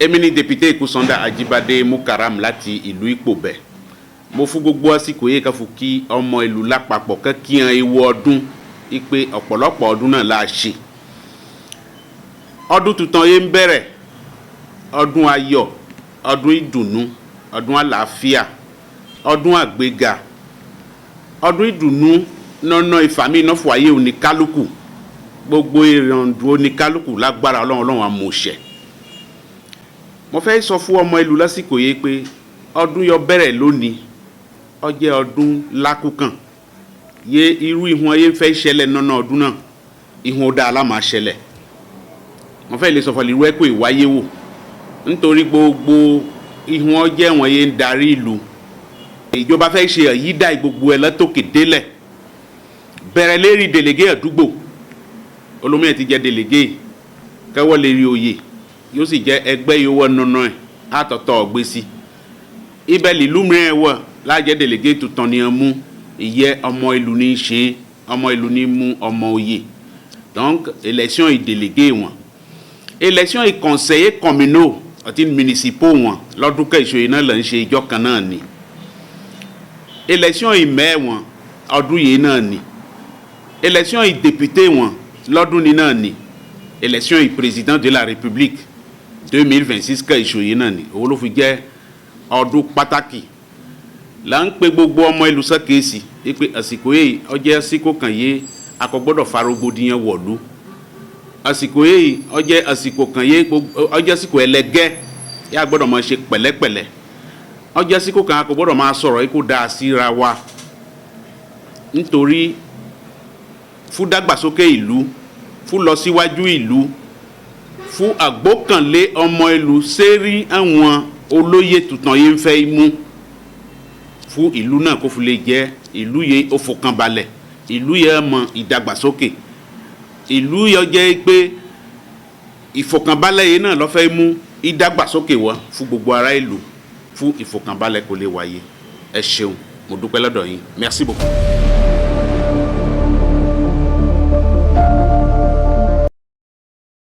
Èmi ni député Kusonda Ajibade Mukaram láti ìlú Ìpòbẹ̀. Mo fún gbogbo àsìkò yìí ká fún kí ọmọ ìlú lápapọ̀ kan kí han ewu ọdún ipe ọ̀pọ̀lọpọ̀ ọdún náà la ṣe. Ọdún tuntun yìí ń bẹ̀rẹ̀, ọdún ayọ̀, ọdún ìdùnnú, ọdún àlàáfíà, ọdún àgbéga, ọdún ìdùnnú nọ́nà ìfàmì náà fún ayé oníkálùkù, gbogbo ìrànjú oníkálùkù lágbára Ọlọ́run àmọ̀ṣẹ̀. Mo fẹ́ sọ fún ọmọ ìlú lásìkò yìí pé ọdún yọ bẹ̀rẹ̀ lónìí, ó jẹ́ ọdún lákùkàn. Ye irú ìhun ayé fẹ́ ṣẹlẹ̀ nọ́nà ọdún náà, ìhun ó dá aláma ṣẹlẹ̀. Mo fẹ́ lè sọ fún ìlú ẹ̀kọ́ ìwáyé wò, nítorí gbogbo ìhun ọjẹ́ wọn yé ń darí ìlú. Ìjọba fẹ́ ṣe àyídà gbogbo ẹ̀ látòkè délẹ̀. Bẹ̀rẹ̀ lérí délégué àdúgbò, olómìnira ti jẹ́ délégué, kẹ́wọ́ lérí oyè, yóò sì jẹ́ ẹgbẹ́ yòówọ́ nọ́nà ẹ̀ àtọ̀tọ̀ ọ̀gbẹ́sí. Ibẹ̀ lílú mìíràn wọ̀ lájẹ́ délégué tuntun ni wọ́n mú, ìyẹ́ ọmọ ìlú ní í ṣe, ọmọ ìlú ní mú ọmọ oyè. Donc élection délégué wọn. Élection conseillers communaux àti municipaux wọn lọ́dún kẹ́sọ̀ náà là ń ṣe ìjọ kan náà ni. Élection maire wọn ọdún yìí náà ni. Élection député wọn lọ́dún ní náà ni. Élection président de la République 2026 kẹ́sọ̀ yìí náà ni. Owó ló fi jẹ́ ọdún pàtàkì. Là ń pe gbogbo ọmọ ìlú sàkíyèsí pé àsìkò yìí ó jẹ́ àsìkò kan yìí a kò gbọ́dọ̀ farogbodiyan wọ̀lú. Àsìkò yìí ó jẹ́ àsìkò kan yìí ó jẹ́ àsìkò ẹlẹgẹ́ yà gbọ́dọ̀ máa ṣe pẹ̀lẹ́pẹ̀lẹ́. Ó jẹ́ àsìkò kan a kò gbọ́dọ̀ máa sọ̀rọ̀ kó dáa síra wa. Nítorí fún dàgbàsókè ìlú, fún lọ síwájú ìlú, fún àgbọ́kànlé ọmọ ìlú sérí àwọn olóyè tuntun yìí ń fẹ́ mú. Fún ìlú náà kó fi lè jẹ́ ìlú yẹ ó fọkànbalẹ̀, ìlú yẹ mọ ìdàgbàsókè, ìlú yẹ jẹ́ pé ìfọkànbalẹ̀ yìí náà ló fẹ́ mú ìdàgbàsókè wá fún gbogbo ará ìlú, fún ìfọkànbalẹ̀ kó lè wáyé. Ẹ ṣeun, mo dúpẹ́ lọ́dọ̀ yín. Merci beaucoup.